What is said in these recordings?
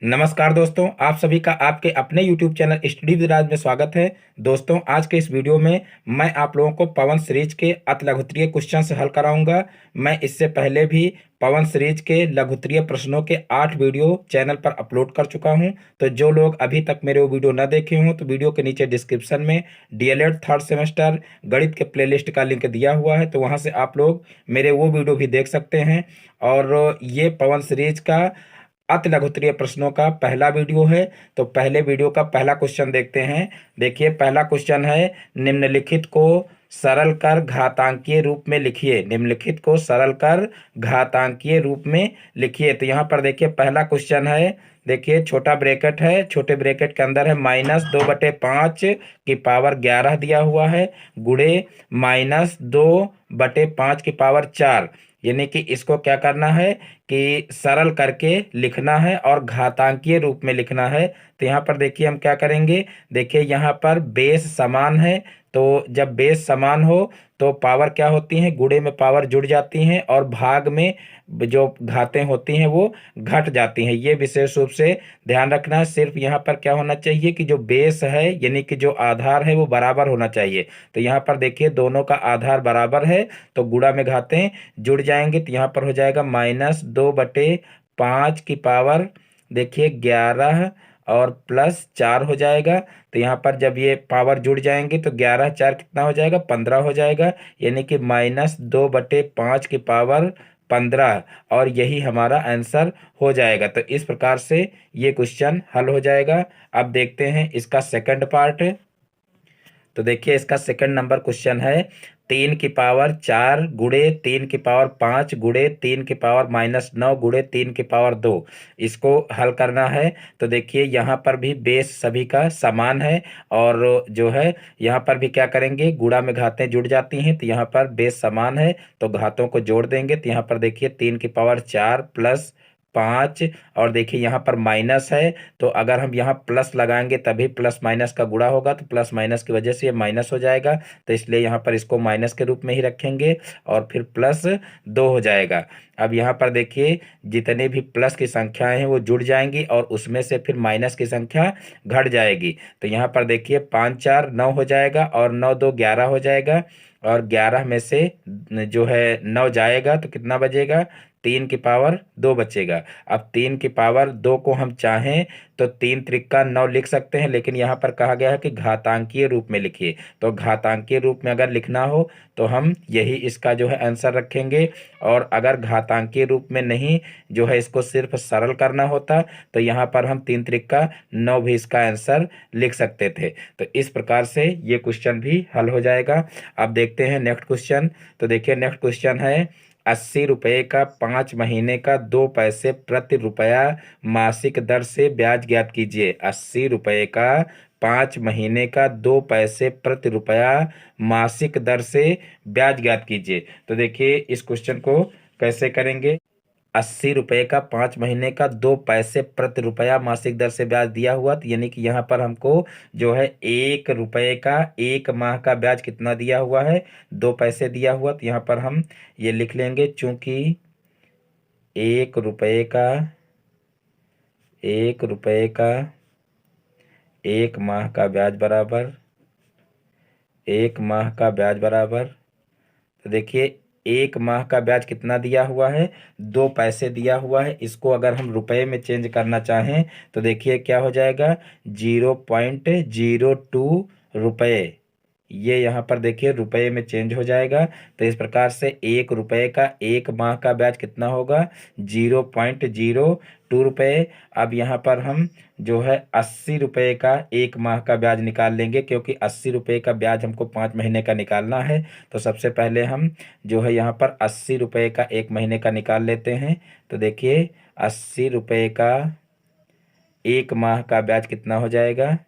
नमस्कार दोस्तों, आप सभी का आपके अपने YouTube चैनल स्टडी विद राज में स्वागत है। दोस्तों, आज के इस वीडियो में मैं आप लोगों को पवन सीरीज के अति लघुत्तरीय क्वेश्चन से हल कराऊंगा। मैं इससे पहले भी पवन सीरीज के लघुत्तरीय प्रश्नों के 8 वीडियो चैनल पर अपलोड कर चुका हूं। तो जो लोग अभी तक मेरे वो वीडियो न देखे हों तो वीडियो के नीचे डिस्क्रिप्शन में DLED थर्ड सेमेस्टर गणित के प्लेलिस्ट का लिंक दिया हुआ है, तो वहां से आप लोग मेरे वो वीडियो भी देख सकते हैं। और ये पवन सीरीज का अति लघुत्तरीय प्रश्नों का पहला वीडियो है। तो पहले वीडियो का पहला क्वेश्चन देखते हैं। देखिए, पहला क्वेश्चन है, निम्नलिखित को सरल कर घातांकीय रूप में लिखिए। निम्नलिखित को सरल कर घातांकीय रूप में लिखिए। तो यहाँ पर देखिए, पहला क्वेश्चन है। देखिए, छोटा ब्रैकेट है, छोटे ब्रैकेट के अंदर है -2/5 की पावर 11 दिया हुआ है, गुणे -2/5 की पावर 4। यानी कि इसको क्या करना है कि सरल करके लिखना है और घातांकीय रूप में लिखना है। तो यहाँ पर देखिए हम क्या करेंगे। देखिए, यहाँ पर बेस समान है, तो जब बेस समान हो तो पावर क्या होती हैं, गुणे में पावर जुड़ जाती हैं और भाग में जो घातें होती हैं वो घट जाती हैं। ये विशेष रूप से ध्यान रखना है। सिर्फ यहाँ पर क्या होना चाहिए कि जो बेस है यानी कि जो आधार है वो बराबर होना चाहिए। तो यहाँ पर देखिए, दोनों का आधार बराबर है तो गुणा में घातें जुड़ जाएंगे। तो यहाँ पर हो जाएगा -2/5 की पावर देखिए 11 और +4 हो जाएगा। तो यहाँ पर जब ये पावर जुड़ जाएंगे तो 11 4 कितना हो जाएगा, 15 हो जाएगा। यानी कि -2/5 की पावर 15, और यही हमारा आंसर हो जाएगा। तो इस प्रकार से ये क्वेश्चन हल हो जाएगा। अब देखते हैं इसका सेकंड पार्ट। तो देखिए, इसका सेकंड नंबर क्वेश्चन है, 3 की पावर 4 गुणे 3 की पावर 5 गुणे 3 की पावर -9 गुणे 3 की पावर 2। इसको हल करना है। तो देखिए, यहाँ पर भी बेस सभी का समान है और जो है यहाँ पर भी क्या करेंगे, गुणा में घातें जुड़ जाती हैं। तो यहाँ पर बेस समान है तो घातों को जोड़ देंगे। तो यहाँ पर देखिए 3 की पावर 4 + 5, और देखिए यहाँ पर माइनस है तो अगर हम यहाँ प्लस लगाएंगे तभी प्लस माइनस का गुणा होगा, तो प्लस माइनस की वजह से ये माइनस हो जाएगा। तो इसलिए यहाँ पर इसको माइनस के रूप में ही रखेंगे और फिर +2 हो जाएगा। अब यहाँ पर देखिए, जितने भी प्लस की संख्याएं हैं वो जुड़ जाएंगी और उसमें से फिर माइनस की संख्या घट जाएगी। तो यहाँ पर देखिए 5 4 9 हो जाएगा और 9 2 11 हो जाएगा, और 11 में से जो है 9 जाएगा तो कितना बचेगा, 3 की पावर 2 बचेगा। अब 3 की पावर 2 को हम चाहें तो 3 त्रिक 9 लिख सकते हैं, लेकिन यहाँ पर कहा गया है कि घातांकीय रूप में लिखिए। तो घातांकीय रूप में अगर लिखना हो तो हम यही इसका जो है आंसर रखेंगे, और अगर घातांकीय रूप में नहीं जो है इसको सिर्फ सरल करना होता तो यहाँ पर हम 3 त्रिक 9 भी इसका आंसर लिख सकते थे। तो इस प्रकार से ये क्वेश्चन भी हल हो जाएगा। अब देखते हैं नेक्स्ट क्वेश्चन। तो देखिए, नेक्स्ट क्वेश्चन है, 80 रुपये का 5 महीने का 2 पैसे प्रति रुपया मासिक दर से ब्याज ज्ञात कीजिए। 80 रुपये का 5 महीने का 2 पैसे प्रति रुपया मासिक दर से ब्याज ज्ञात कीजिए। तो देखिए, इस क्वेश्चन को कैसे करेंगे। 80 रुपये का 5 महीने का 2 पैसे प्रति रुपया मासिक दर से ब्याज दिया हुआ, तो यानी कि यहाँ पर हमको जो है 1 रुपये का 1 माह का ब्याज कितना दिया हुआ है, 2 पैसे दिया हुआ। तो यहाँ पर हम ये लिख लेंगे, चूंकि 1 रुपये का 1 माह का ब्याज बराबर 1 माह का ब्याज बराबर, तो देखिए 1 माह का ब्याज कितना दिया हुआ है, 2 पैसे दिया हुआ है। इसको अगर हम रुपए में चेंज करना चाहें तो देखिए क्या हो जाएगा, 0.02 रुपये। ये यहाँ पर देखिए रुपए में चेंज हो जाएगा। तो इस प्रकार से 1 रुपये का 1 माह का ब्याज कितना होगा, 0.02 रुपये। अब यहाँ पर हम जो है 80 रुपये का 1 माह का ब्याज निकाल लेंगे, क्योंकि 80 रुपये का ब्याज हमको 5 महीने का निकालना है। तो सबसे पहले हम जो है यहाँ पर 80 रुपये का 1 महीने का निकाल लेते हैं। तो देखिए 80 रुपये का 1 माह का ब्याज कितना हो जाएगा,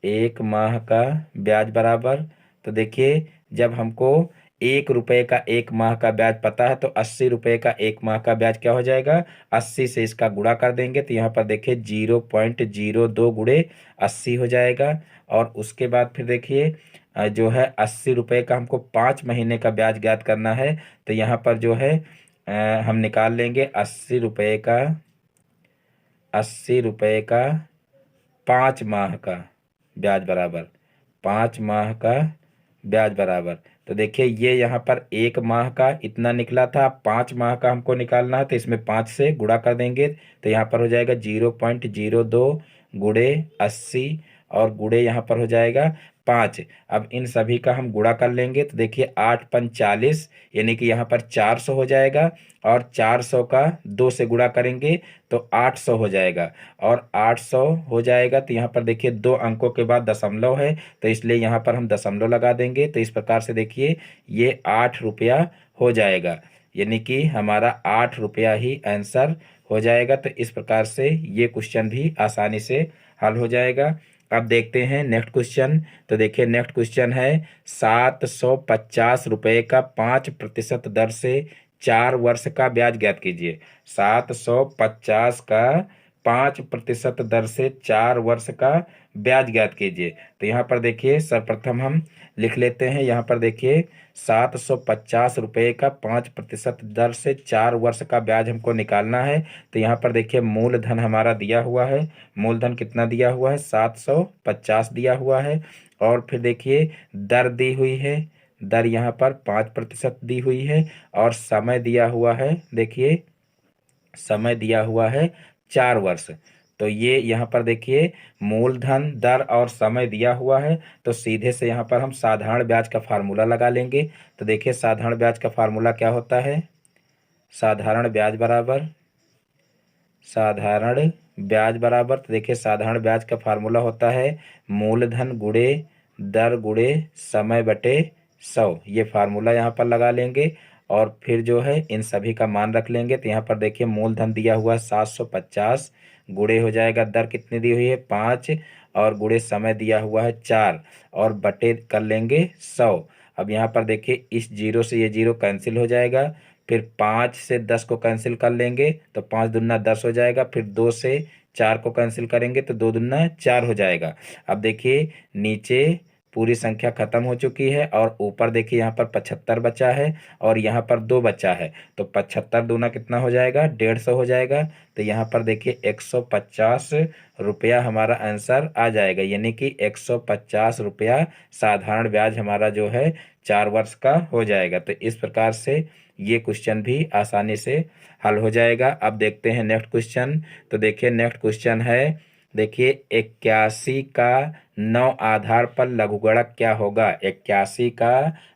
1 माह का ब्याज बराबर, तो देखिए जब हमको 1 रुपये का 1 माह का ब्याज पता है तो 80 रुपये का 1 माह का ब्याज क्या हो जाएगा, 80 से इसका गुणा कर देंगे। तो यहाँ पर देखिए 0.02 गुणे 80 हो जाएगा। और उसके बाद फिर देखिए जो है 80 रुपये का हमको 5 महीने का ब्याज ज्ञात करना है। तो यहाँ पर जो है हम निकाल लेंगे 80 रुपये का 80 रुपये का 5 माह का ब्याज बराबर, 5 माह का ब्याज बराबर। तो देखिए ये यहाँ पर 1 माह का इतना निकला था, 5 माह का हमको निकालना है, तो इसमें 5 से गुणा कर देंगे तो यहाँ पर हो जाएगा 0.02 गुणे 80 और गुणे यहाँ पर हो जाएगा 5। अब इन सभी का हम गुणा कर लेंगे तो देखिए 8×5 = 40, यानी कि यहाँ पर 400 हो जाएगा, और 400 का 2 से गुणा करेंगे तो 800 हो जाएगा, और 800 हो जाएगा तो यहाँ पर देखिए 2 अंकों के बाद दशमलव है, तो इसलिए यहाँ पर हम दशमलव लगा देंगे। तो इस प्रकार से देखिए ये 8 रुपया हो जाएगा, यानी कि हमारा 8 रुपया ही आंसर हो जाएगा। तो इस प्रकार से ये क्वेश्चन भी आसानी से हल हो जाएगा। अब देखते हैं नेक्स्ट क्वेश्चन। तो देखिए नेक्स्ट क्वेश्चन है 750 रुपये का 5% दर से 4 वर्ष का ब्याज ज्ञात कीजिए। 750 का 5% दर से 4 वर्ष का ब्याज ज्ञात कीजिए। तो यहाँ पर देखिए सर्वप्रथम हम लिख लेते हैं। यहाँ पर देखिए 750 रुपये का 5% दर से 4 वर्ष का ब्याज हमको निकालना है। तो यहाँ पर देखिए मूलधन हमारा दिया हुआ है, मूलधन कितना दिया हुआ है 750 दिया हुआ है, और फिर देखिए दर दी हुई है, दर यहाँ पर 5% दी हुई है, और समय दिया हुआ है, देखिए समय दिया हुआ है 4 वर्ष। तो ये यहाँ पर देखिए मूलधन, दर और समय दिया हुआ है, तो सीधे से यहाँ पर हम साधारण ब्याज का फार्मूला लगा लेंगे। तो देखिए साधारण ब्याज का फार्मूला क्या होता है, साधारण ब्याज बराबर, साधारण ब्याज बराबर, तो देखिए साधारण ब्याज का फार्मूला होता है मूलधन गुणे दर गुणे समय बटे 100। ये फार्मूला यहाँ पर लगा लेंगे, और फिर जो है इन सभी का मान रख लेंगे। तो यहाँ पर देखिए मूलधन दिया हुआ है 750, गुणे हो जाएगा दर कितनी दी हुई है 5, और गुणे समय दिया हुआ है 4, और बटे कर लेंगे 100। अब यहाँ पर देखिए इस जीरो से ये जीरो कैंसिल हो जाएगा, फिर 5 से 10 को कैंसिल कर लेंगे तो 5 दूना 10 हो जाएगा, फिर 2 से 4 को कैंसिल करेंगे तो 2 दूना 4 हो जाएगा। अब देखिए नीचे पूरी संख्या खत्म हो चुकी है, और ऊपर देखिए यहाँ पर 75 बचा है, और यहाँ पर 2 बचा है, तो 75 दूना कितना हो जाएगा 150 हो जाएगा। तो यहाँ पर देखिए 150 रुपया हमारा आंसर आ जाएगा, यानी कि 150 रुपया साधारण ब्याज हमारा जो है 4 वर्ष का हो जाएगा। तो इस प्रकार से ये क्वेश्चन भी आसानी से हल हो जाएगा। अब देखते हैं नेक्स्ट क्वेश्चन। तो देखिए नेक्स्ट क्वेश्चन है, देखिए 81 का 9 आधार पर लघुगणक क्या होगा। 81 का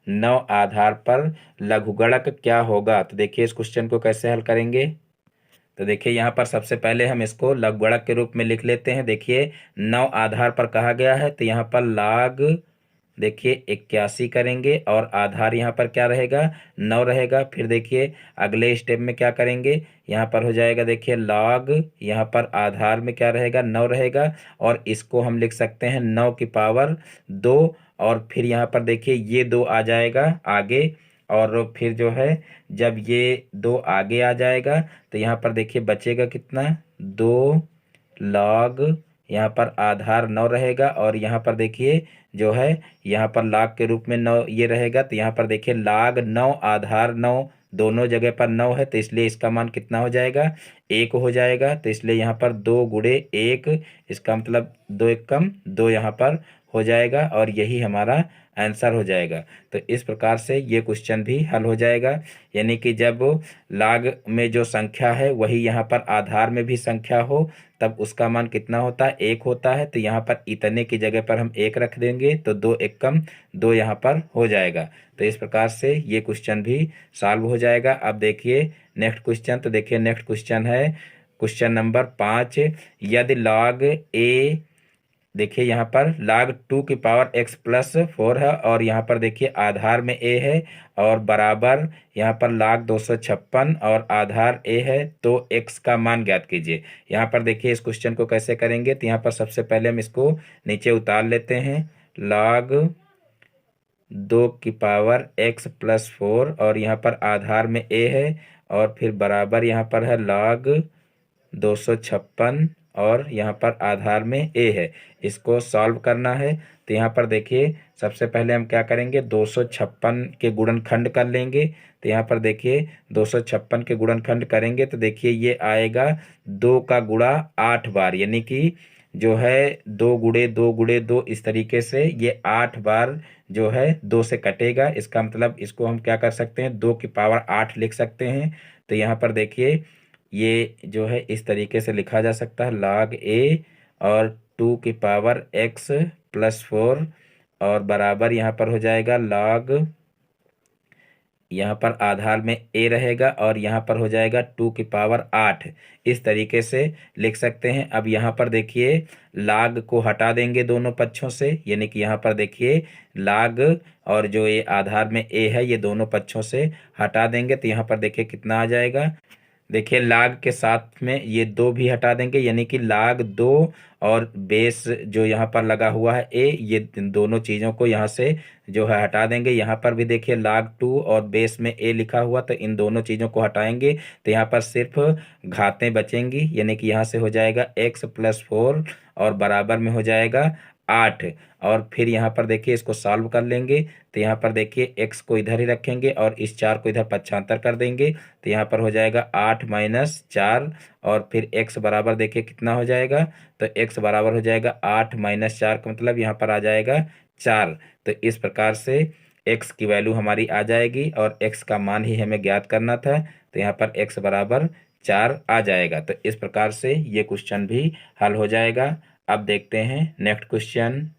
9 आधार पर लघुगणक क्या होगा। तो देखिए इस क्वेश्चन को कैसे हल करेंगे। तो देखिए यहाँ पर सबसे पहले हम इसको लघुगणक के रूप में लिख लेते हैं। देखिए 9 आधार पर कहा गया है, तो यहाँ पर लाग देखिए 81 करेंगे, और आधार यहाँ पर क्या रहेगा 9 रहेगा। फिर देखिए अगले स्टेप में क्या करेंगे, यहाँ पर हो जाएगा देखिए लॉग, यहाँ पर आधार में क्या रहेगा 9 रहेगा, और इसको हम लिख सकते हैं 9 की पावर 2, और फिर यहाँ पर देखिए ये 2 आ जाएगा आगे, और फिर जो है जब ये 2 आगे आ जाएगा तो यहाँ पर देखिए बचेगा कितना 2 लॉग, यहाँ पर आधार 9 रहेगा, और यहाँ पर देखिए जो है यहाँ पर लाग के रूप में 9 ये रहेगा। तो यहाँ पर देखिए लाग 9 आधार 9 दोनों जगह पर 9 है, तो इसलिए इसका मान कितना हो जाएगा 1 हो जाएगा। तो इसलिए यहाँ पर 2 गुणे 1, इसका मतलब 2 एकम 2 यहाँ पर हो जाएगा, और यही हमारा आंसर हो जाएगा। तो इस प्रकार से ये क्वेश्चन भी हल हो जाएगा, यानी कि जब लाग में जो संख्या है वही यहाँ पर आधार में भी संख्या हो तब उसका मान कितना होता है 1 होता है। तो यहाँ पर इतने की जगह पर हम 1 रख देंगे तो 2 एकम 2 यहाँ पर हो जाएगा। तो इस प्रकार से ये क्वेश्चन भी सॉल्व हो जाएगा। अब देखिए नेक्स्ट क्वेश्चन। तो देखिए नेक्स्ट क्वेश्चन है क्वेश्चन नंबर 5। यदि log a, देखिए यहाँ पर log 2 की पावर x प्लस 4 है, और यहाँ पर देखिए आधार में a है, और बराबर यहाँ पर log 256 और आधार a है, तो x का मान ज्ञात कीजिए। यहाँ पर देखिए इस क्वेश्चन को कैसे करेंगे। तो यहाँ पर सबसे पहले हम इसको नीचे उतार लेते हैं। log 2 की पावर x प्लस 4, और यहाँ पर आधार में a है, और फिर बराबर यहाँ पर है log 256 और यहाँ पर आधार में a है। इसको सॉल्व करना है। तो यहाँ पर देखिए सबसे पहले हम क्या करेंगे, 256 के गुणनखंड कर लेंगे। तो यहाँ पर देखिए 256 के गुणनखंड करेंगे तो देखिए ये आएगा 2 का गुणा 8 बार, यानी कि जो है 2 × 2 × 2 इस तरीके से ये 8 बार जो है 2 से कटेगा। इसका मतलब इसको हम क्या कर सकते हैं, 2 की पावर 8 लिख सकते हैं। तो यहाँ पर देखिए ये जो है इस तरीके से लिखा जा सकता है, log a और 2 की पावर x + 4 और बराबर यहाँ पर हो जाएगा log, यहाँ पर आधार में a रहेगा और यहाँ पर हो जाएगा 2 की पावर 8। इस तरीके से लिख सकते हैं। अब यहाँ पर देखिए log को हटा देंगे दोनों पक्षों से, यानी कि यहाँ पर देखिए log और जो ये आधार में a है ये दोनों पक्षों से हटा देंगे। तो यहाँ पर देखिए कितना आ जाएगा, देखिए लाग के साथ में ये 2 भी हटा देंगे, यानी कि log 2 और बेस जो यहाँ पर लगा हुआ है a, ये दोनों चीज़ों को यहाँ से जो है हटा देंगे। यहाँ पर भी देखिए log 2 और बेस में a लिखा हुआ, तो इन दोनों चीज़ों को हटाएंगे तो यहाँ पर सिर्फ घातें बचेंगी, यानी कि यहाँ से हो जाएगा x + 4 और बराबर में हो जाएगा 8। और फिर यहाँ पर देखिए इसको सॉल्व कर लेंगे। तो यहाँ पर देखिए x को इधर ही रखेंगे और इस 4 को इधर पक्षांतर कर देंगे। तो यहाँ पर हो जाएगा 8 - 4 और फिर x बराबर देखिए कितना हो जाएगा, तो x बराबर हो जाएगा 8 - 4 का मतलब यहाँ पर आ जाएगा 4। तो इस प्रकार से x की वैल्यू हमारी आ जाएगी और x का मान ही हमें ज्ञात करना था। तो यहाँ पर x बराबर 4 आ जाएगा। तो इस प्रकार से ये क्वेश्चन भी हल हो जाएगा। अब देखते हैं नेक्स्ट क्वेश्चन।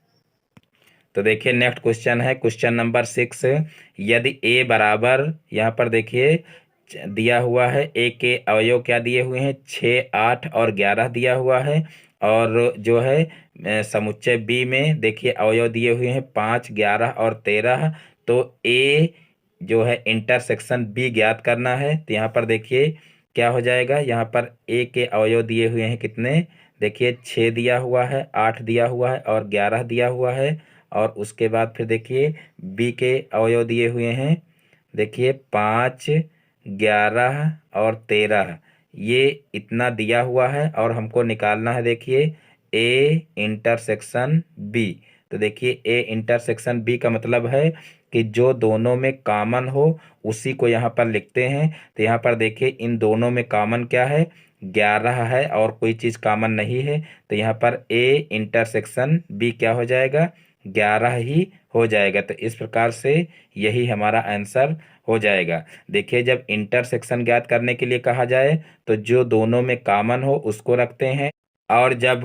तो देखिए नेक्स्ट क्वेश्चन है क्वेश्चन नंबर 6। यदि a बराबर, यहाँ पर देखिए दिया हुआ है a के अवयव क्या दिए हुए हैं, 6, 8 और 11 दिया हुआ है। और जो है समुच्चय b में देखिए अवयव दिए हुए हैं 5, 11 और 13। तो a जो है इंटरसेक्शन b ज्ञात करना है। तो यहाँ पर देखिए क्या हो जाएगा, यहाँ पर a के अवयव दिए हुए हैं कितने, देखिए 6 दिया हुआ है, 8 दिया हुआ है और 11 दिया हुआ है। और उसके बाद फिर देखिए बी के अवयव दिए हुए हैं, देखिए 5, 11 और 13, ये इतना दिया हुआ है और हमको निकालना है देखिए ए इंटरसेक्शन बी। तो देखिए ए इंटरसेक्शन बी का मतलब है कि जो दोनों में कॉमन हो उसी को यहाँ पर लिखते हैं। तो यहाँ पर देखिए इन दोनों में कॉमन क्या है, 11 है और कोई चीज़ कॉमन नहीं है। तो यहाँ पर ए इंटरसेक्शन बी क्या हो जाएगा, 11 ही हो जाएगा। तो इस प्रकार से यही हमारा आंसर हो जाएगा। देखिए जब इंटरसेक्शन ज्ञात करने के लिए कहा जाए तो जो दोनों में कॉमन हो उसको रखते हैं, और जब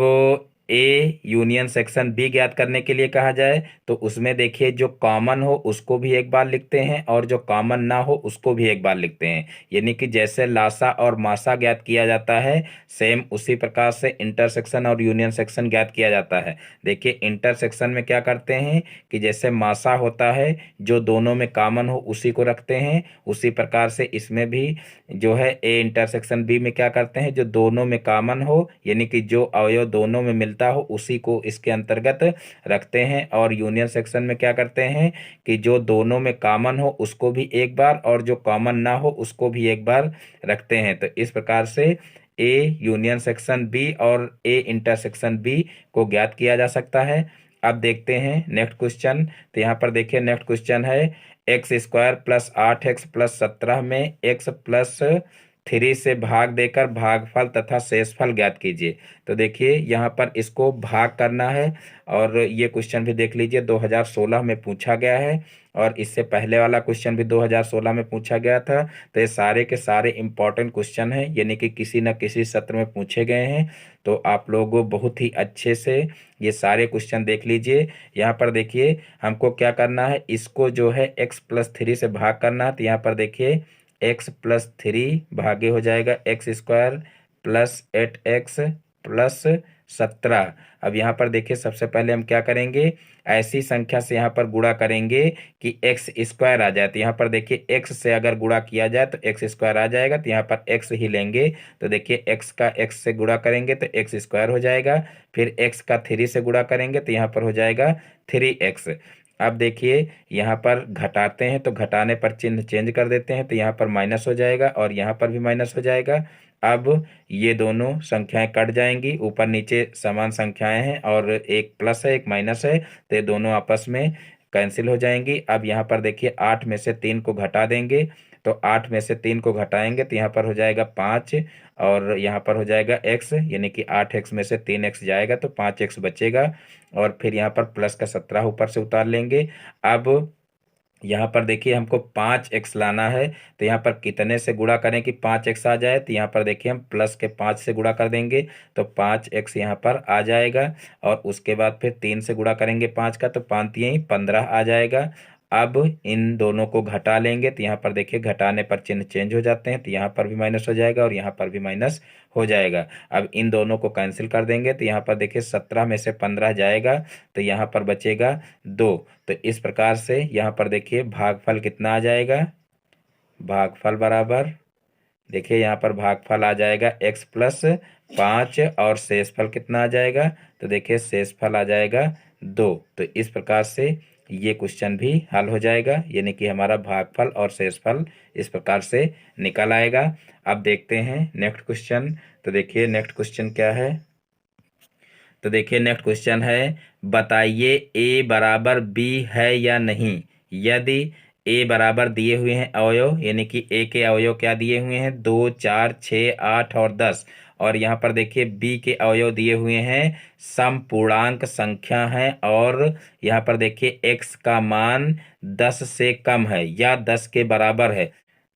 ए यूनियन सेक्शन बी ज्ञात करने के लिए कहा जाए तो उसमें देखिए जो कॉमन हो उसको भी एक बार लिखते हैं और जो कॉमन ना हो उसको भी एक बार लिखते हैं। यानी कि जैसे लासा और मासा ज्ञात किया जाता है, सेम उसी प्रकार से इंटरसेक्शन और यूनियन सेक्शन ज्ञात किया जाता है। देखिए इंटरसेक्शन में क्या करते हैं कि जैसे मासा होता है जो दोनों में कॉमन हो उसी को रखते हैं, उसी प्रकार से इसमें भी जो है ए इंटरसेक्शन बी में क्या करते हैं, जो दोनों में कॉमन हो यानी कि जो अवयव दोनों में मिलता हो उसी को इसके अंतर्गत रखते हैं। और यूनियन सेक्शन में क्या करते हैं कि जो दोनों में कॉमन हो उसको भी एक बार और जो कॉमन ना हो उसको भी एक बार रखते हैं। तो इस प्रकार से ए यूनियन सेक्शन बी और ए इंटरसेक्शन बी को ज्ञात किया जा सकता है। अब देखते हैं नेक्स्ट क्वेश्चन। तो यहाँ पर देखिए नेक्स्ट क्वेश्चन है x² + 8x + 17 में x + 3 से भाग देकर भागफल तथा शेषफल ज्ञात कीजिए। तो देखिए यहाँ पर इसको भाग करना है और ये क्वेश्चन भी देख लीजिए 2016 में पूछा गया है और इससे पहले वाला क्वेश्चन भी 2016 में पूछा गया था। तो ये सारे के सारे इम्पोर्टेंट क्वेश्चन हैं, यानी कि किसी न किसी सत्र में पूछे गए हैं। तो आप लोग बहुत ही अच्छे से ये सारे क्वेश्चन देख लीजिए। यहाँ पर देखिए हमको क्या करना है, इसको जो है x + 3 से भाग करना है। तो यहाँ पर देखिए x + 3 भागे हो जाएगा x² + 8x + 17। अब यहाँ पर देखिए सबसे पहले हम क्या करेंगे, ऐसी संख्या से यहाँ पर गुणा करेंगे कि x² आ जाए। तो यहाँ पर देखिए x से अगर गुणा किया जाए तो x² आ जाएगा, तो यहाँ पर x ही लेंगे। तो देखिए x का x से गुणा करेंगे तो x² हो जाएगा, फिर x का 3 से गुणा करेंगे तो यहाँ पर हो जाएगा 3x। अब देखिए यहाँ पर घटाते हैं तो घटाने पर चिन्ह चेंज कर देते हैं, तो यहाँ पर माइनस हो जाएगा और यहाँ पर भी माइनस हो जाएगा। अब ये दोनों संख्याएं कट जाएंगी, ऊपर नीचे समान संख्याएं हैं और एक प्लस है एक माइनस है, तो ये दोनों आपस में कैंसिल हो जाएंगी। अब यहाँ पर देखिए 8 में से 3 को घटा देंगे, तो 8 में से 3 को घटाएंगे तो यहाँ पर हो जाएगा 5 और यहाँ पर हो जाएगा x, यानी कि 8x में से 3x जाएगा तो 5x बचेगा। और फिर यहाँ पर प्लस का 17 ऊपर से उतार लेंगे। अब यहाँ पर देखिए हमको 5x लाना है, तो यहाँ पर कितने से गुणा करें कि 5x आ जाए, तो यहाँ पर देखिए हम प्लस के 5 से गुणा कर देंगे तो 5x यहाँ पर आ जाएगा। और उसके बाद फिर 3 से गुणा करेंगे 5 का, तो 5 यहीं 15 आ जाएगा। अब इन दोनों को घटा लेंगे, तो यहाँ पर देखिए घटाने पर चिन्ह चेंज हो जाते हैं, तो यहाँ पर भी माइनस हो जाएगा और यहाँ पर भी माइनस हो जाएगा। अब इन दोनों को कैंसिल कर देंगे, तो यहाँ पर देखिए 17 में से 15 जाएगा तो यहाँ पर बचेगा 2। तो इस प्रकार से यहाँ पर देखिए भागफल कितना आ जाएगा, भागफल बराबर देखिए यहाँ पर भागफल आ जाएगा x प्लस 5 और शेषफल कितना आ जाएगा, तो देखिए शेषफल आ जाएगा 2। तो इस प्रकार से ये क्वेश्चन भी हल हो जाएगा, यानी कि हमारा भागफल और शेषफल इस प्रकार से निकल आएगा। अब देखते हैं नेक्स्ट क्वेश्चन। तो देखिए नेक्स्ट क्वेश्चन क्या है, तो देखिए नेक्स्ट क्वेश्चन है, बताइए a बराबर b है या नहीं। यदि a बराबर दिए हुए हैं अवयव, यानी कि a के अवयव क्या दिए हुए हैं 2 4 6 8 और 10, और यहाँ पर देखिए b के अवयव दिए हुए हैं समपूर्णांक संख्या हैं, और यहाँ पर देखिए x का मान 10 से कम है या 10 के बराबर है।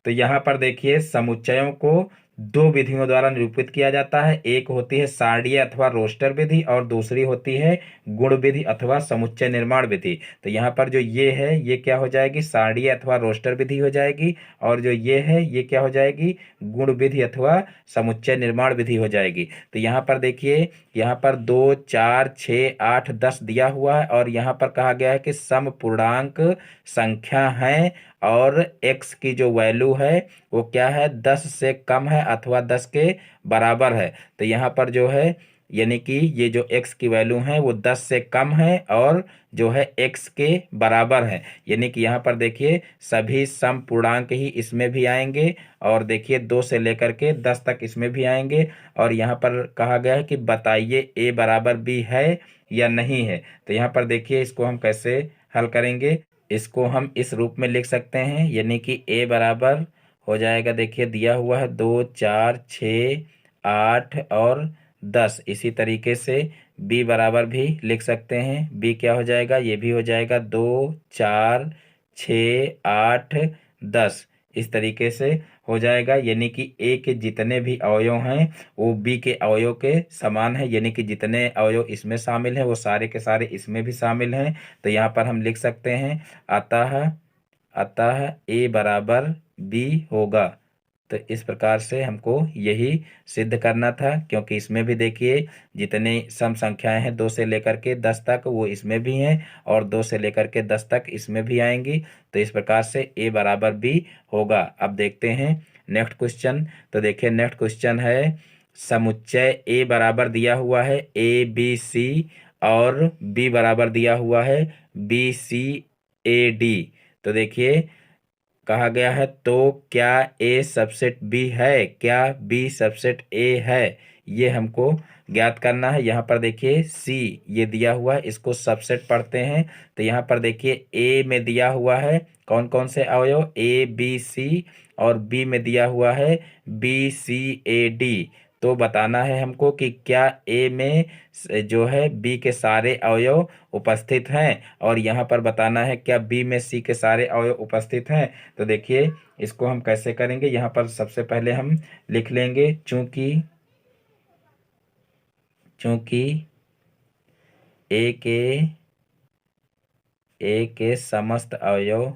तो यहाँ पर देखिए समुच्चयों को दो विधियों द्वारा निरूपित किया जाता है। एक होती है सारणीय अथवा रोस्टर विधि और दूसरी होती है गुण विधि अथवा समुच्चय निर्माण विधि। तो यहाँ पर जो ये है ये क्या हो जाएगी, सारणीय अथवा रोस्टर विधि हो जाएगी, और जो ये है ये क्या हो जाएगी, गुण विधि अथवा समुच्चय निर्माण विधि हो जाएगी। तो यहाँ पर देखिए यहाँ पर 2 4 6 8 10 दिया हुआ है, और यहाँ पर कहा गया है कि समपूर्णांक संख्या है और x की जो वैल्यू है वो क्या है 10 से कम है अथवा 10 के बराबर है। तो यहाँ पर जो है यानी कि ये जो x की वैल्यू है वो 10 से कम है और जो है x के बराबर है, यानी कि यहाँ पर देखिए सभी समपूर्णांक ही इसमें भी आएंगे, और देखिए 2 से लेकर के 10 तक इसमें भी आएंगे। और यहाँ पर कहा गया है कि बताइए a बराबर b है या नहीं है। तो यहाँ पर देखिए इसको हम कैसे हल करेंगे, इसको हम इस रूप में लिख सकते हैं, यानी कि a बराबर हो जाएगा देखिए दिया हुआ है 2 4 6 8 और 10। इसी तरीके से b बराबर भी लिख सकते हैं, b क्या हो जाएगा, ये भी हो जाएगा 2 4 6 8 10। इस तरीके से हो जाएगा, यानी कि a के जितने भी अवयव हैं वो b के अवयव के समान है, यानी कि जितने अवयव इसमें शामिल हैं वो सारे के सारे इसमें भी शामिल हैं। तो यहाँ पर हम लिख सकते हैं अतः अतः a बराबर b होगा। तो इस प्रकार से हमको यही सिद्ध करना था, क्योंकि इसमें भी देखिए जितनी सम संख्याएं हैं 2 से लेकर के 10 तक वो इसमें भी हैं, और 2 से लेकर के 10 तक इसमें भी आएंगी। तो इस प्रकार से a बराबर b होगा। अब देखते हैं नेक्स्ट क्वेश्चन। तो देखिए नेक्स्ट क्वेश्चन है, समुच्चय a बराबर दिया हुआ है ABC और b बराबर दिया हुआ है BCAD। तो देखिए कहा गया है तो क्या ए सबसेट बी है, क्या बी सबसेट ए है, ये हमको ज्ञात करना है। यहाँ पर देखिए सी ये दिया हुआ है, इसको सबसेट पढ़ते हैं। तो यहाँ पर देखिए ए में दिया हुआ है कौन कौन से अवयव ए बी सी, और बी में दिया हुआ है BCAD। तो बताना है हमको कि क्या ए में जो है बी के सारे अवयव उपस्थित हैं, और यहाँ पर बताना है क्या बी में सी के सारे अवयव उपस्थित हैं। तो देखिए इसको हम कैसे करेंगे, यहाँ पर सबसे पहले हम लिख लेंगे चूंकि चूंकि ए के समस्त अवयव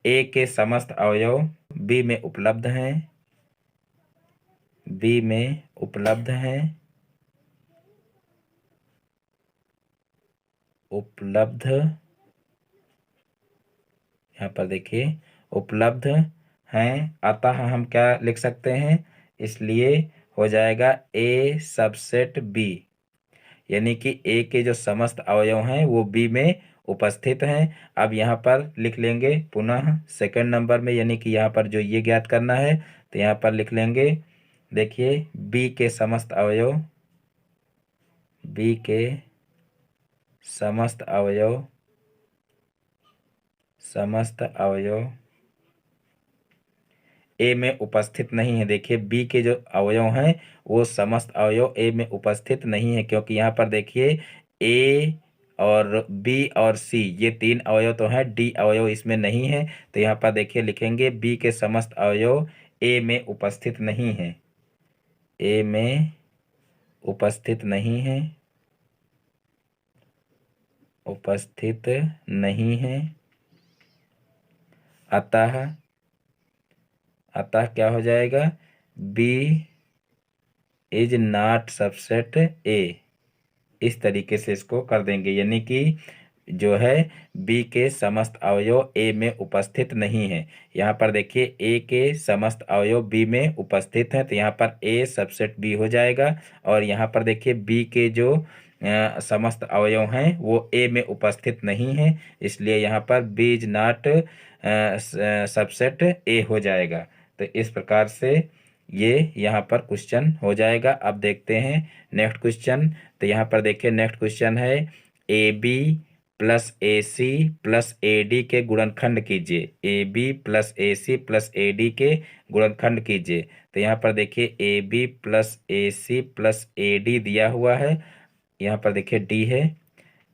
ए के समस्त अवयव बी में उपलब्ध हैं, बी में उपलब्ध हैं, उपलब्ध यहाँ पर देखिए उपलब्ध हैं, अतः हम क्या लिख सकते हैं, इसलिए हो जाएगा ए सबसेट बी, यानी कि ए के जो समस्त अवयव हैं वो बी में उपस्थित हैं। अब यहाँ पर लिख लेंगे पुनः सेकंड नंबर में, यानी कि यहाँ पर जो ये ज्ञात करना है तो यहाँ पर लिख लेंगे। देखिए बी के समस्त अवयव, बी के समस्त अवयव, समस्त अवयव ए में उपस्थित नहीं है। देखिए बी के जो अवयव हैं वो समस्त अवयव ए में उपस्थित नहीं है, क्योंकि यहाँ पर देखिए ए और बी और सी ये तीन अवयव तो हैं, डी अवयव इसमें नहीं है। तो यहाँ पर देखिए लिखेंगे बी के समस्त अवयव ए में उपस्थित नहीं है, ए में उपस्थित नहीं है, उपस्थित नहीं है। अतः क्या हो जाएगा, B is not subset A. इस तरीके से इसको कर देंगे, यानी कि जो है बी के समस्त अवयव ए में उपस्थित नहीं है। यहाँ पर देखिए ए के समस्त अवयव बी में उपस्थित हैं, तो यहाँ पर ए सबसेट बी हो जाएगा। और यहाँ पर देखिए बी के जो समस्त अवयव हैं वो ए में उपस्थित नहीं है, इसलिए यहाँ पर B is not subset A हो जाएगा। तो इस प्रकार से ये यहाँ पर क्वेश्चन हो जाएगा। अब देखते हैं नेक्स्ट क्वेश्चन। तो यहाँ पर देखिए नेक्स्ट क्वेश्चन है A B plus A C plus A D के गुणनखंड कीजिए। A B plus A C plus A D के गुणनखंड कीजिए। तो यहाँ पर देखिए A B plus A C plus A D दिया हुआ है, यहाँ पर देखिए डी है,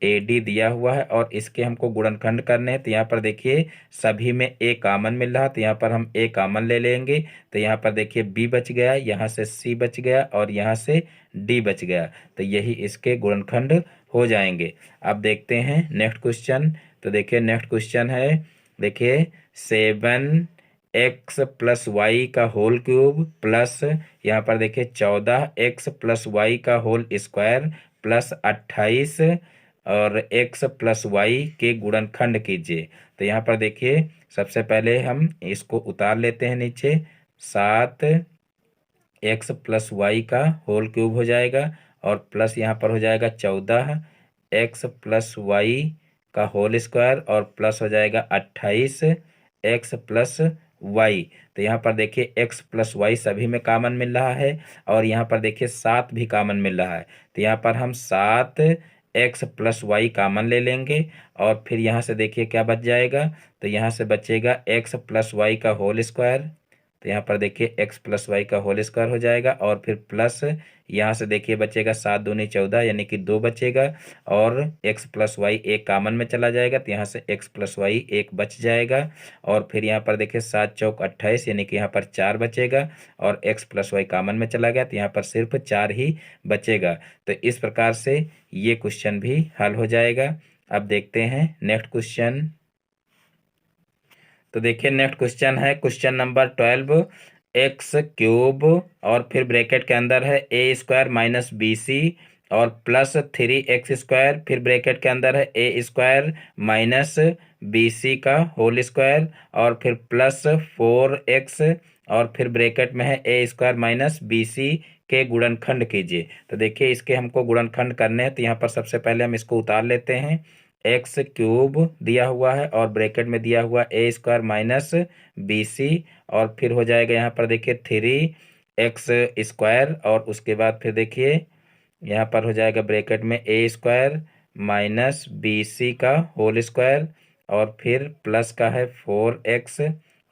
ए डी दिया हुआ है और इसके हमको गुणनखंड करने हैं। तो यहाँ पर देखिए सभी में ए कामन मिल रहा है, तो यहाँ पर हम ए कामन ले लेंगे। तो यहाँ पर देखिए बी बच गया, यहाँ से सी बच गया और यहाँ से डी बच गया, तो यही इसके गुणनखंड हो जाएंगे। अब देखते हैं नेक्स्ट क्वेश्चन। तो देखिए नेक्स्ट क्वेश्चन है, देखिए 7x प्लस वाई का होल क्यूब प्लस यहाँ पर देखिए 14x प्लस वाई का होल स्क्वायर प्लस 28 और x प्लस वाई के गुणनखंड कीजिए। तो यहाँ पर देखिए सबसे पहले हम इसको उतार लेते हैं नीचे। 7x प्लस वाई का होल क्यूब हो जाएगा और प्लस यहाँ पर हो जाएगा 14x प्लस वाई का होल स्क्वायर और प्लस हो जाएगा 28x प्लस वाई। तो यहाँ पर देखिए x प्लस वाई सभी में कॉमन मिल रहा है और यहाँ पर देखिए 7 भी कॉमन मिल रहा है। तो यहाँ पर हम 7x प्लस वाई कॉमन ले लेंगे और फिर यहाँ से देखिए क्या बच जाएगा, तो यहाँ से बचेगा x प्लस वाई का होल स्क्वायर। तो यहाँ पर देखिए x प्लस वाई का होल स्क्वायर हो जाएगा और फिर प्लस यहाँ से देखिए बचेगा 7 दूनी 14 यानी कि 2 बचेगा और x प्लस वाई एक कॉमन में चला जाएगा, तो यहाँ से x प्लस वाई एक बच जाएगा और फिर यहाँ पर देखिए 7 चौक 28 यानी कि यहाँ पर 4 बचेगा और x प्लस वाई कॉमन में चला गया, तो यहाँ पर सिर्फ 4 ही बचेगा। तो इस प्रकार से ये क्वेश्चन भी हल हो जाएगा। अब देखते हैं नेक्स्ट क्वेश्चन। तो देखिए नेक्स्ट क्वेश्चन है क्वेश्चन नंबर 12, एक्स क्यूब और फिर ब्रैकेट के अंदर है ए स्क्वायर माइनस बी सी और प्लस 3x स्क्वायर, फिर ब्रैकेट के अंदर है ए स्क्वायर माइनस बी सी का होल स्क्वायर और फिर प्लस 4x और फिर ब्रैकेट में है ए स्क्वायर माइनस बी सी के गुणनखंड कीजिए। तो देखिए इसके हमको गुणनखंड करने हैं, तो यहाँ पर सबसे पहले हम इसको उतार लेते हैं। एक्स क्यूब दिया हुआ है और ब्रैकेट में दिया हुआ ए स्क्वायर माइनस बी सी और फिर हो जाएगा यहाँ पर देखिए 3x स्क्वायर और उसके बाद फिर देखिए यहाँ पर हो जाएगा ब्रैकेट में ए स्क्वायर माइनस बी सी का होल स्क्वायर और फिर प्लस का है 4x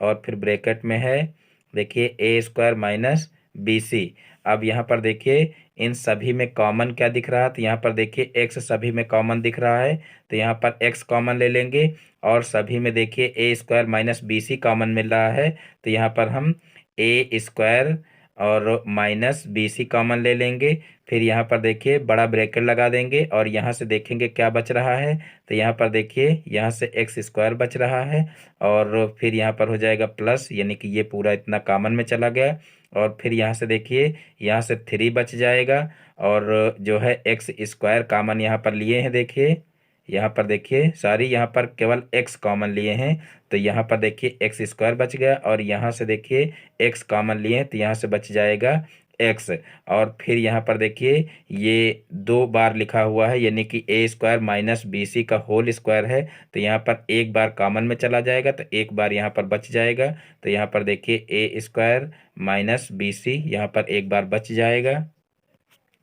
और फिर ब्रैकेट में है देखिए ए स्क्वायर माइनस बी सी। अब यहाँ पर देखिए इन सभी में कॉमन क्या दिख रहा है, तो यहाँ पर देखिए x सभी में कॉमन दिख रहा है, तो यहाँ पर x कॉमन ले लेंगे और सभी में देखिए A square minus B C common मिल रहा है, तो यहाँ पर हम ए स्क्वायर और माइनस बी सी कॉमन ले लेंगे। फिर यहाँ पर देखिए बड़ा ब्रैकेट लगा देंगे और यहाँ से देखेंगे क्या बच रहा है, तो यहाँ पर देखिए यहाँ से एक्स स्क्वायर बच रहा है और फिर यहाँ पर हो जाएगा प्लस यानी कि ये पूरा इतना कॉमन में चला गया और फिर यहाँ से देखिए यहाँ से 3 बच जाएगा और जो है एक्स स्क्वायर कॉमन यहाँ पर लिए हैं, देखिए यहाँ पर देखिए सारी यहाँ पर केवल x कॉमन लिए हैं, तो यहाँ पर देखिए एक्स स्क्वायर बच गया और यहाँ से देखिए x कॉमन लिए हैं, तो यहाँ से बच जाएगा एक्स, और फिर यहाँ पर देखिए ये 2 बार लिखा हुआ है, यानी कि ए स्क्वायर माइनस बी सी का होल स्क्वायर है। तो यहाँ पर एक बार कॉमन में चला जाएगा तो एक बार यहाँ पर बच जाएगा। तो यहाँ पर देखिए ए स्क्वायर माइनस बी सी यहाँ पर एक बार बच जाएगा,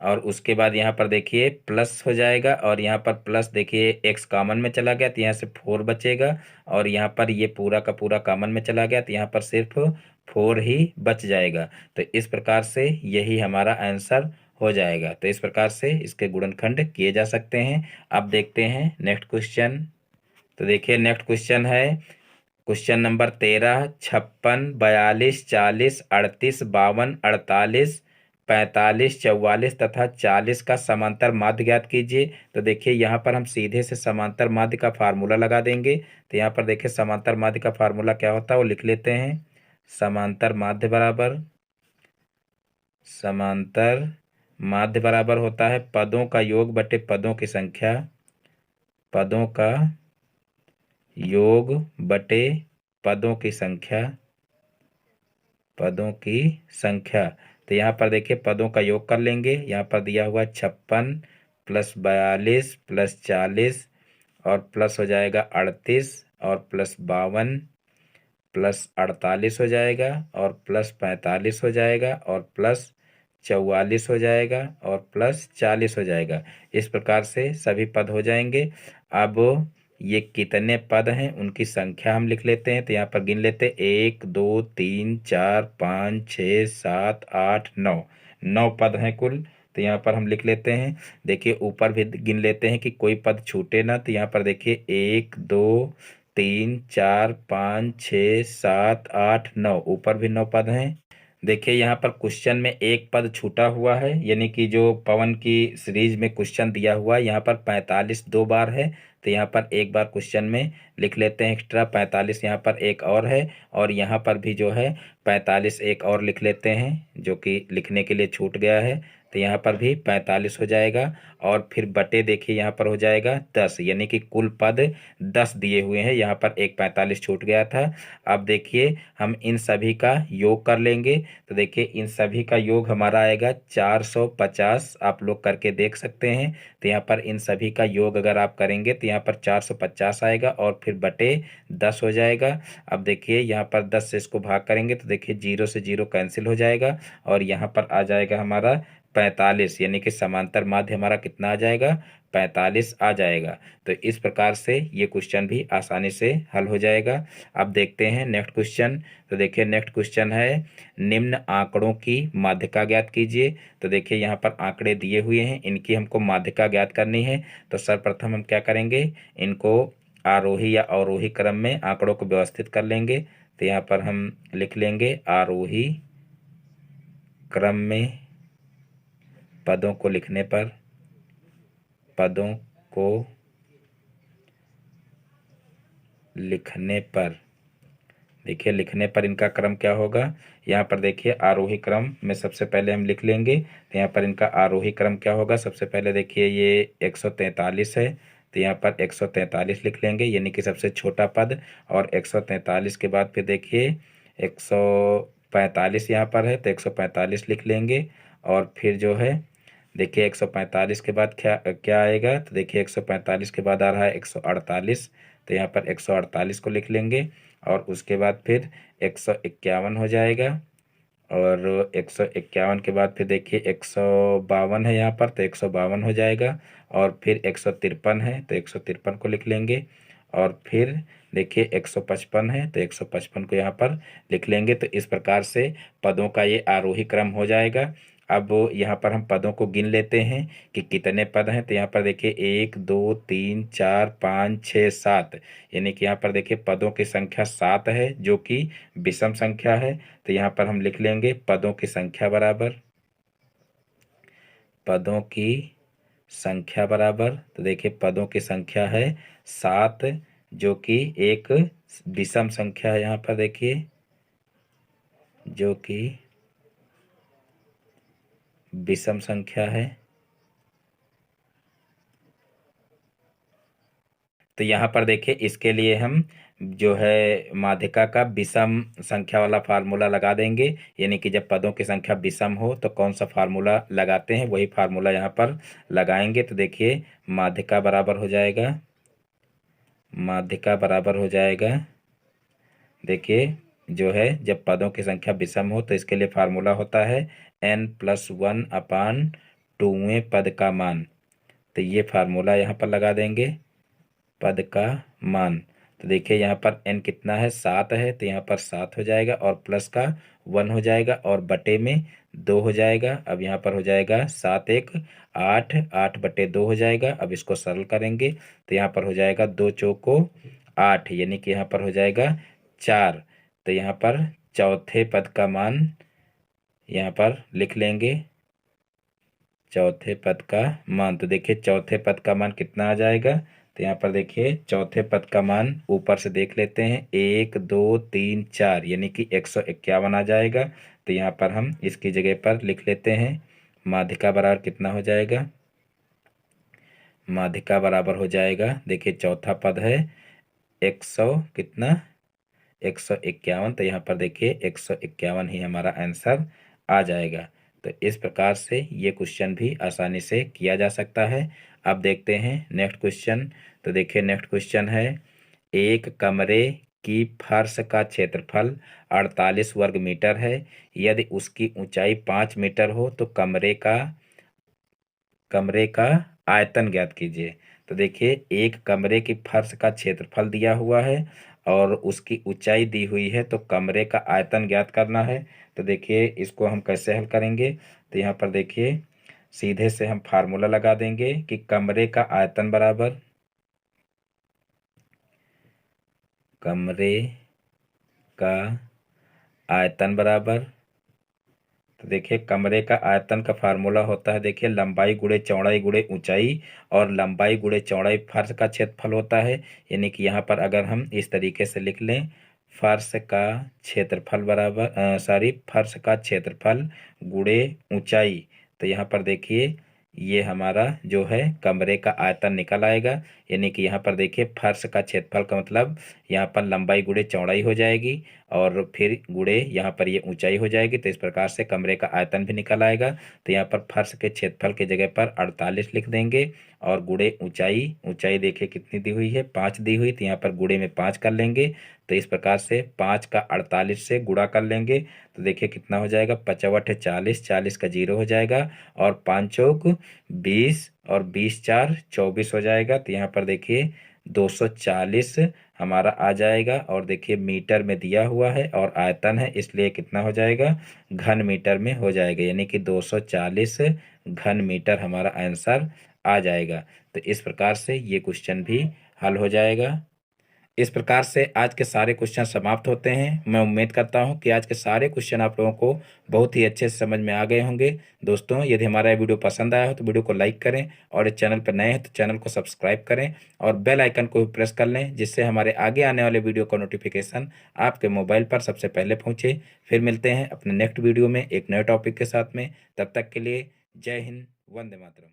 और उसके बाद यहाँ पर देखिए प्लस हो जाएगा, और यहाँ पर प्लस देखिए एक्स कॉमन में चला गया तो यहाँ से 4 बचेगा, और यहाँ पर ये पूरा का पूरा कॉमन में चला गया तो यहाँ पर सिर्फ 4 ही बच जाएगा। तो इस प्रकार से यही हमारा आंसर हो जाएगा। तो इस प्रकार से इसके गुणनखंड किए जा सकते हैं। अब देखते हैं नेक्स्ट क्वेश्चन। तो देखिए नेक्स्ट क्वेश्चन है क्वेश्चन नंबर 13, 56, 42, 40, 38, 52, 48, 45, 44 तथा 40 का समांतर माध्य ज्ञात कीजिए। तो देखिए यहाँ पर हम सीधे से समांतर माध्य का फार्मूला लगा देंगे। तो यहाँ पर देखिए समांतर माध्य का फार्मूला क्या होता है वो लिख लेते हैं। समांतर माध्य बराबर होता है पदों का योग बटे पदों की संख्या, पदों का योग बटे पदों की संख्या, पदों की संख्या। तो यहाँ पर देखिए पदों का योग कर लेंगे। यहाँ पर दिया हुआ 56 प्लस 42 प्लस 40 और प्लस हो जाएगा 38 और प्लस 52 प्लस 48 हो जाएगा और प्लस 45 हो जाएगा और प्लस 44 हो जाएगा और प्लस 40 हो जाएगा। इस प्रकार से सभी पद हो जाएंगे। अब ये कितने पद हैं उनकी संख्या हम लिख लेते हैं। तो यहाँ पर गिन लेते हैं 1 2 3 4 5 6 7 8 9, 9 पद हैं कुल। तो यहाँ पर हम लिख लेते हैं। देखिए ऊपर भी गिन लेते हैं कि कोई पद छूटे ना। तो यहाँ पर देखिए 1 2 3 4 5 6 7 8 9, ऊपर भी 9 पद हैं। देखिए यहाँ पर क्वेश्चन में एक पद छूटा हुआ है, यानी कि जो पवन की सीरीज में क्वेश्चन दिया हुआ है यहाँ पर 45 2 बार है। तो यहाँ पर एक बार क्वेश्चन में लिख लेते हैं एक्स्ट्रा 45, यहाँ पर एक और है, और यहाँ पर भी जो है 45 एक और लिख लेते हैं जो कि लिखने के लिए छूट गया है। तो यहाँ पर भी 45 हो जाएगा, और फिर बटे देखिए यहाँ पर हो जाएगा 10, यानी कि कुल पद 10 दिए हुए हैं। यहाँ पर एक 45 छूट गया था। अब देखिए हम इन सभी का योग कर लेंगे। तो देखिए इन सभी का योग हमारा आएगा 450, आप लोग करके देख सकते हैं। तो यहाँ पर इन सभी का योग अगर आप करेंगे तो यहाँ पर 450 आएगा और फिर बटे 10 हो जाएगा। अब देखिए यहाँ पर 10 से इसको भाग करेंगे तो देखिए 0 से 0 कैंसिल हो जाएगा, और यहाँ पर आ जाएगा हमारा 45, यानी कि समांतर माध्य हमारा कितना आ जाएगा, 45 आ जाएगा। तो इस प्रकार से ये क्वेश्चन भी आसानी से हल हो जाएगा। अब देखते हैं नेक्स्ट क्वेश्चन। तो देखिए नेक्स्ट क्वेश्चन है निम्न आंकड़ों की माध्यिका ज्ञात कीजिए। तो देखिए यहाँ पर आंकड़े दिए हुए हैं, इनकी हमको माध्यिका ज्ञात करनी है। तो सर्वप्रथम हम क्या करेंगे, इनको आरोही या अवरोही क्रम में आंकड़ों को व्यवस्थित कर लेंगे। तो यहाँ पर हम लिख लेंगे आरोही क्रम में पदों को लिखने पर, पदों को लिखने पर देखिए लिखने पर इनका क्रम क्या होगा। यहाँ पर देखिए आरोही क्रम में सबसे पहले हम लिख लेंगे। तो यहाँ पर इनका आरोही क्रम क्या होगा, सबसे पहले देखिए ये 143 है। तो यहाँ पर 143 लिख लेंगे, यानी कि सबसे छोटा पद। और 143 के बाद फिर देखिए 145 यहाँ पर है तो 145 लिख लेंगे। और फिर जो है देखिए 145 के बाद क्या क्या आएगा, तो देखिए 145 के बाद आ रहा है 148। तो यहाँ पर 148 को लिख लेंगे, और उसके बाद फिर 151 हो जाएगा, और 151 के बाद फिर देखिए 152 है यहाँ पर तो 152 हो जाएगा, और फिर 153 है तो 153 को लिख लेंगे, और फिर देखिए 155 है तो 155 को यहाँ पर लिख लेंगे। तो इस प्रकार से पदों का ये आरोही क्रम हो जाएगा। अब यहाँ पर हम पदों को गिन लेते हैं कि कितने पद हैं। तो यहाँ पर देखिए 1 2 3 4 5 6 7, यानी कि यहाँ पर देखिए पदों की संख्या 7 है जो कि विषम संख्या है। तो यहाँ पर हम लिख लेंगे पदों की संख्या बराबर, पदों की संख्या बराबर। तो देखिए पदों की संख्या है 7 जो कि एक विषम संख्या है। यहाँ पर देखिए जो कि विषम संख्या है। तो यहाँ पर देखिए इसके लिए हम जो है माध्यिका का विषम संख्या वाला फार्मूला लगा देंगे। यानी कि जब पदों की संख्या विषम हो तो कौन सा फार्मूला लगाते हैं, वही फार्मूला यहाँ पर लगाएंगे। तो देखिए माध्यिका बराबर हो जाएगा, माध्यिका बराबर हो जाएगा, देखिए जो है जब पदों की संख्या विषम हो तो इसके लिए फार्मूला होता है n+1/2वें पद का मान। तो ये फार्मूला यहाँ पर लगा देंगे, पद का मान। तो देखिए यहाँ पर n कितना है, 7 है, तो यहाँ पर 7 हो जाएगा और प्लस का 1 हो जाएगा और बटे में 2 हो जाएगा। अब यहाँ पर हो जाएगा 7 1 8, 8/2 हो जाएगा। अब इसको सरल करेंगे तो यहाँ पर हो जाएगा 2 चौको 8, यानी कि यहाँ पर हो जाएगा 4। तो यहाँ पर चौथे पद का मान यहाँ पर लिख लेंगे, चौथे पद का मान। तो देखिए चौथे पद का मान कितना आ जाएगा, तो यहाँ पर देखिए चौथे पद का मान ऊपर से देख लेते हैं, 1 2 3 4 यानी कि 151 आ जाएगा। तो यहाँ पर हम इसकी जगह पर लिख लेते हैं माध्यिका बराबर कितना हो जाएगा, माध्यिका बराबर हो जाएगा, देखिए चौथा पद है 100 कितना, 151। तो यहाँ पर देखिए 151 ही हमारा आंसर आ जाएगा। तो इस प्रकार से ये क्वेश्चन भी आसानी से किया जा सकता है। अब देखते हैं नेक्स्ट क्वेश्चन। तो देखिए नेक्स्ट क्वेश्चन है, एक कमरे की फर्श का क्षेत्रफल 48 वर्ग मीटर है। यदि उसकी ऊंचाई 5 मीटर हो तो कमरे का आयतन ज्ञात कीजिए। तो देखिए एक कमरे की फर्श का क्षेत्रफल दिया हुआ है और उसकी ऊंचाई दी हुई है, तो कमरे का आयतन ज्ञात करना है। तो देखिए इसको हम कैसे हल करेंगे, तो यहाँ पर देखिए सीधे से हम फार्मूला लगा देंगे कि कमरे का आयतन बराबर, कमरे का आयतन बराबर, तो देखिए कमरे का आयतन का फार्मूला होता है, देखिए लंबाई गुणे चौड़ाई गुणे ऊंचाई, और लंबाई गुणे चौड़ाई फर्श का क्षेत्रफल होता है। यानी कि यहाँ पर अगर हम इस तरीके से लिख लें, फर्श का क्षेत्रफल बराबर फर्श का क्षेत्रफल गुणे ऊंचाई, तो यहाँ पर देखिए ये हमारा जो है कमरे का आयतन निकल आएगा। यानी कि यहाँ पर देखिए फर्श का क्षेत्रफल का मतलब यहाँ पर लंबाई गुणे चौड़ाई हो जाएगी और फिर गुणे यहाँ पर ये ऊंचाई हो जाएगी। तो इस प्रकार से कमरे का आयतन भी निकल आएगा। तो यहाँ पर फर्श के क्षेत्रफल की जगह पर 48 लिख देंगे और गुणे ऊंचाई, ऊंचाई देखिए कितनी दी हुई है, 5 दी हुई, तो यहाँ पर गुणे में 5 कर लेंगे। तो इस प्रकार से 5 का 48 से गुणा कर लेंगे तो देखिए कितना हो जाएगा, 55 40, 40 का 0 हो जाएगा और 5 चौक 20 और 20 4 24 हो जाएगा। तो यहाँ पर देखिए 240 हमारा आ जाएगा और देखिए मीटर में दिया हुआ है और आयतन है, इसलिए कितना हो जाएगा, घन मीटर में हो जाएगा। यानी कि 240 घन मीटर हमारा आंसर आ जाएगा। तो इस प्रकार से ये क्वेश्चन भी हल हो जाएगा। इस प्रकार से आज के सारे क्वेश्चन समाप्त होते हैं। मैं उम्मीद करता हूं कि आज के सारे क्वेश्चन आप लोगों को बहुत ही अच्छे से समझ में आ गए होंगे। दोस्तों यदि हमारा वीडियो पसंद आया हो तो वीडियो को लाइक करें और इस चैनल पर नए हैं तो चैनल को सब्सक्राइब करें और बेल आइकन को भी प्रेस कर लें, जिससे हमारे आगे आने वाले वीडियो का नोटिफिकेशन आपके मोबाइल पर सबसे पहले पहुँचे। फिर मिलते हैं अपने नेक्स्ट वीडियो में एक नए टॉपिक के साथ में। तब तक के लिए जय हिंद, वंदे मातरम।